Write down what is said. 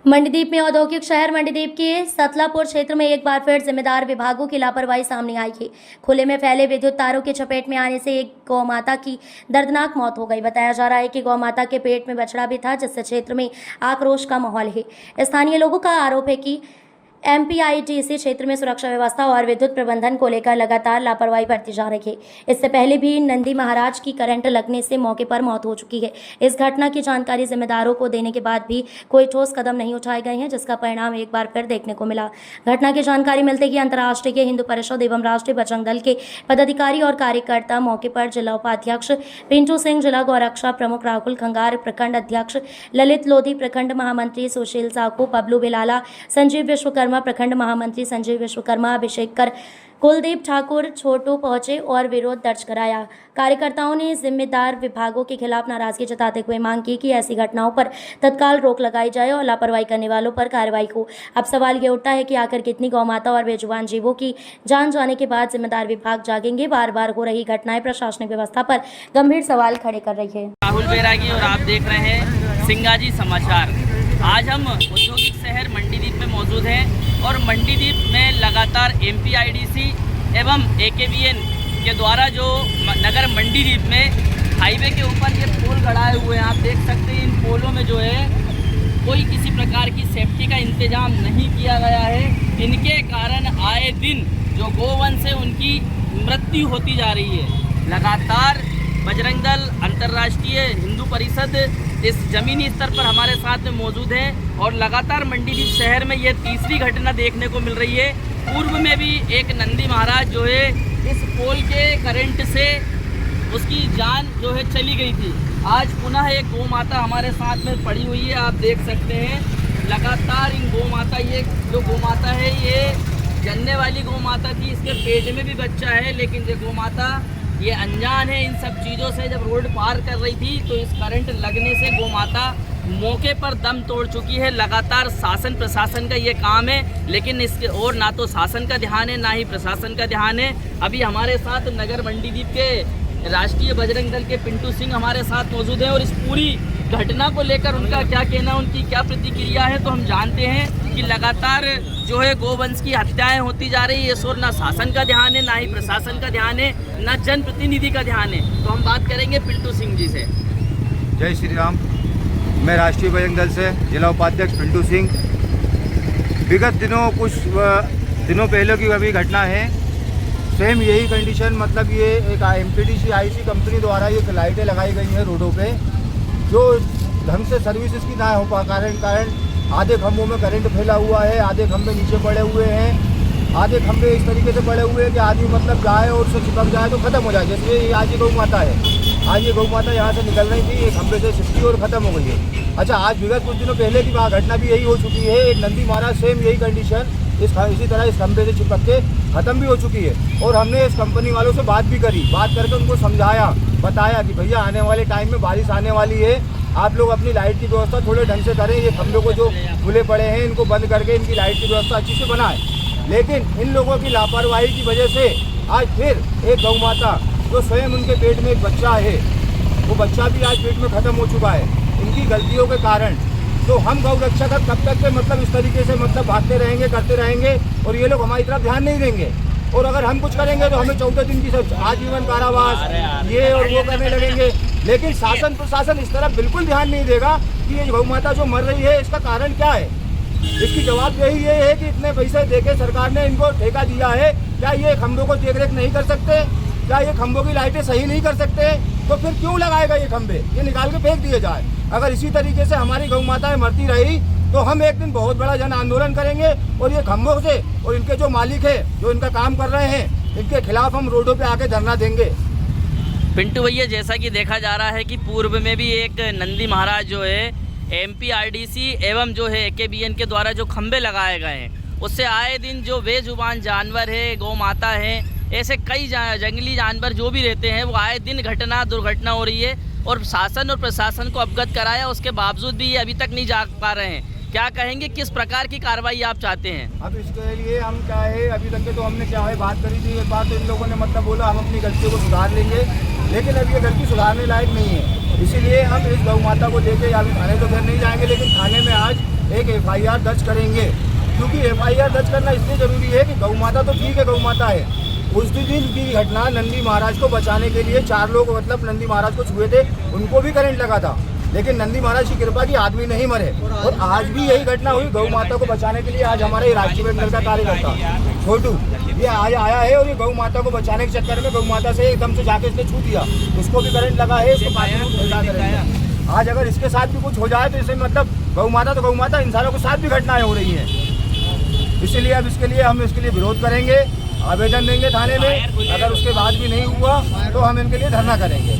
मंडीदीप में औद्योगिक शहर मंडीदीप के सतलापुर क्षेत्र में एक बार फिर जिम्मेदार विभागों की लापरवाही सामने आई है। खुले में फैले विद्युत तारों की चपेट में आने से एक गौमाता की दर्दनाक मौत हो गई। बताया जा रहा है कि गौमाता के पेट में बछड़ा भी था, जिससे क्षेत्र में आक्रोश का माहौल है। स्थानीय लोगों का आरोप है कि एमपीआईडीसी क्षेत्र में सुरक्षा व्यवस्था और विद्युत प्रबंधन को लेकर लगातार लापरवाही बरती जा रही है। इससे पहले भी नंदी महाराज की करंट लगने से मौके पर मौत हो चुकी है। इस घटना की जानकारी जिम्मेदारों को देने के बाद भी कोई ठोस कदम नहीं उठाए गए हैं, जिसका परिणाम एक बार फिर देखने को मिला। घटना की जानकारी मिलते ही अंतर्राष्ट्रीय हिंदू परिषद एवं राष्ट्रीय बजरंग दल के पदाधिकारी और कार्यकर्ता मौके पर जिला उपाध्यक्ष पिंटू सिंह, जिला गौरक्षा प्रमुख राहुल खंगार, प्रखंड अध्यक्ष ललित लोधी, प्रखंड महामंत्री सुशील साकू, बबलू बिलाला, संजीव विश्वकर्मा, प्रखंड महामंत्री संजीव विश्वकर्मा, अभिषेक कर, कुलदीप ठाकुर, छोटू पहुंचे और विरोध दर्ज कराया। कार्यकर्ताओं ने जिम्मेदार विभागों के खिलाफ नाराजगी जताते हुए मांग की कि ऐसी घटनाओं पर तत्काल रोक लगाई जाए और लापरवाही करने वालों पर कार्रवाई हो। अब सवाल ये उठता है कि आखिर कितनी गौमाता और बेजुबान जीवों की जान जाने के बाद जिम्मेदार विभाग जागेंगे। बार बार हो रही घटनाएं प्रशासनिक व्यवस्था पर गंभीर सवाल खड़े कर रही है। राहुल बैरागी और आप देख रहे हैं सिंगाजी समाचार। आज हम औद्योगिक शहर मंडीदीप में मौजूद हैं और मंडीदीप में लगातार एमपीआईडीसी एवं एकेबीएन के द्वारा जो नगर मंडीदीप में हाईवे के ऊपर ये पोल गड़ाए हुए हैं, आप देख सकते हैं। इन पोलों में जो है कोई किसी प्रकार की सेफ्टी का इंतजाम नहीं किया गया है। इनके कारण आए दिन जो गोवंश है उनकी मृत्यु होती जा रही है। लगातार बजरंग दल, अंतर्राष्ट्रीय हिंदू परिषद इस ज़मीनी स्तर पर हमारे साथ में मौजूद है और लगातार मंडीदीप शहर में ये तीसरी घटना देखने को मिल रही है। पूर्व में भी एक नंदी महाराज जो है इस पोल के करंट से उसकी जान जो है चली गई थी। आज पुनः एक गौ माता हमारे साथ में पड़ी हुई है, आप देख सकते हैं। लगातार इन गौ माता, ये जो गौ माता है ये जन्ने वाली गौ माता थी, इसके पेट में भी बच्चा है, लेकिन ये गौ माता ये अनजान है इन सब चीज़ों से। जब रोड पार कर रही थी तो इस करंट लगने से गौ माता मौके पर दम तोड़ चुकी है। लगातार शासन प्रशासन का ये काम है, लेकिन इसके और ना तो शासन का ध्यान है ना ही प्रशासन का ध्यान है। अभी हमारे साथ नगर मंडीदीप के राष्ट्रीय बजरंग दल के पिंटू सिंह हमारे साथ मौजूद हैं और इस पूरी घटना को लेकर उनका क्या कहना, उनकी क्या प्रतिक्रिया है, तो हम जानते हैं कि लगातार जो है गोवंश की हत्याएं होती जा रही है। इस और ना शासन का ध्यान है, ना ही प्रशासन का ध्यान है, ना जनप्रतिनिधि का ध्यान है। तो हम बात करेंगे पिंटू सिंह जी से। जय श्री राम। मैं राष्ट्रीय बजरंग दल से जिला उपाध्यक्ष पिंटू सिंह। विगत दिनों कुछ दिनों पहले की अभी घटना है, सेम यही कंडीशन। मतलब ये एक एमपीडीसी कंपनी द्वारा ये लाइटें लगाई गई हैं रोडों पे, जो ढंग से सर्विस इसकी ना हो पा कारण आधे खंभों में करंट फैला हुआ है, आधे खंभे नीचे पड़े हुए हैं, आधे खंभे इस तरीके से पड़े हुए हैं कि आदमी मतलब जाए और उससे चिपक जाए तो खत्म हो जाए। जैसे ये आज ये गौ माता है, आज ये गौ माता यहाँ से निकल रही थी, ये खंभे से चिपकी और ख़त्म हो गई है। अच्छा, आज विगत कुछ दिनों पहले की घटना भी यही हो चुकी है। एक नंदी महाराज सेम यही कंडीशन इसी तरह इस खंभे से चिपक के ख़त्म भी हो चुकी है। और हमने इस कंपनी वालों से बात भी करी, बात करके उनको समझाया, बताया कि भैया आने वाले टाइम में बारिश आने वाली है, आप लोग अपनी लाइट की व्यवस्था थोड़े ढंग से करें। ये खंभे को जो खुले पड़े हैं इनको बंद करके इनकी लाइट की व्यवस्था अच्छी से बनाएं। लेकिन इन लोगों की लापरवाही की वजह से आज फिर एक गौ माता जो स्वयं उनके पेट में एक बच्चा है, वो बच्चा भी आज पेट में ख़त्म हो चुका है इनकी गलतियों के कारण। तो हम गौ रक्षक कब तक के मतलब इस तरीके से मतलब भागते रहेंगे, करते रहेंगे और ये लोग हमारी तरफ ध्यान नहीं देंगे। और अगर हम कुछ करेंगे तो हमें 14 दिन की आजीवन कारावास ये और वो करने लगेंगे। लेकिन शासन प्रशासन इस तरफ बिल्कुल ध्यान नहीं देगा कि ये गौ माता जो मर रही है इसका कारण क्या है। इसकी जवाब यही ये है कि इतने पैसे देके सरकार ने इनको ठेका दिया है, क्या ये खंभों को देख रेख नहीं कर सकते, क्या ये खंभों की लाइटें सही नहीं कर सकते, तो फिर क्यों लगाएगा ये खंभे, ये निकाल के फेंक दिए जाए। अगर इसी तरीके से हमारी गौ माताएं मरती रही तो हम एक दिन बहुत बड़ा जन आंदोलन करेंगे और ये खंभों से और इनके जो मालिक है जो इनका काम कर रहे हैं इनके खिलाफ हम रोडों पे आके धरना देंगे। पिंटू भैया, जैसा कि देखा जा रहा है कि पूर्व में भी एक नंदी महाराज जो है एमपीआईडीसी एवं जो है एकेबीएन के द्वारा जो खंभे लगाए गए हैं उससे आए दिन जो बेजुबान जानवर है, गौ माता है, ऐसे कई जंगली जानवर जो भी रहते हैं वो आए दिन दुर्घटना हो रही है और शासन और प्रशासन को अवगत कराया, उसके बावजूद भी ये अभी तक नहीं जाग पा रहे हैं। क्या कहेंगे, किस प्रकार की कार्रवाई आप चाहते हैं? अब इसके लिए हम क्या है, अभी तक के तो हमने क्या है बात करी थी, एक बार तो इन लोगों ने मतलब बोला हम अपनी गलतियों को सुधार लेंगे, लेकिन अब ये गलती सुधारने लायक नहीं है। इसीलिए हम इस गौ माता को लेके या थाने तो फिर नहीं जाएंगे, लेकिन थाने में आज एक FIR दर्ज करेंगे, क्योंकि FIR दर्ज करना इसलिए ज़रूरी है कि गौ माता तो ठीक है, गौ माता है। उस दिन की घटना नंदी महाराज को बचाने के लिए 4 लोग मतलब नंदी महाराज को छुए थे, उनको भी करंट लगा था, लेकिन नंदी महाराज की कृपा की आदमी नहीं मरे। और आज भी यही घटना हुई, गौ माता को बचाने के लिए आज हमारे राष्ट्रीय बजरंग दल का कार्यकर्ता छोटू ये आज आया है और ये गौ माता को बचाने के चक्कर में गौ माता से एकदम से जाके इसने छू दिया, उसको भी करंट लगा है, इसको आज अगर इसके साथ भी कुछ हो जाए तो इसे मतलब गौ माता तो गौ माता, इंसानों के साथ भी घटनाएं हो रही हैं। इसलिए अब हम इसके लिए विरोध करेंगे, आवेदन देंगे थाने में, अगर उसके बाद भी नहीं हुआ तो हम इनके लिए धरना करेंगे।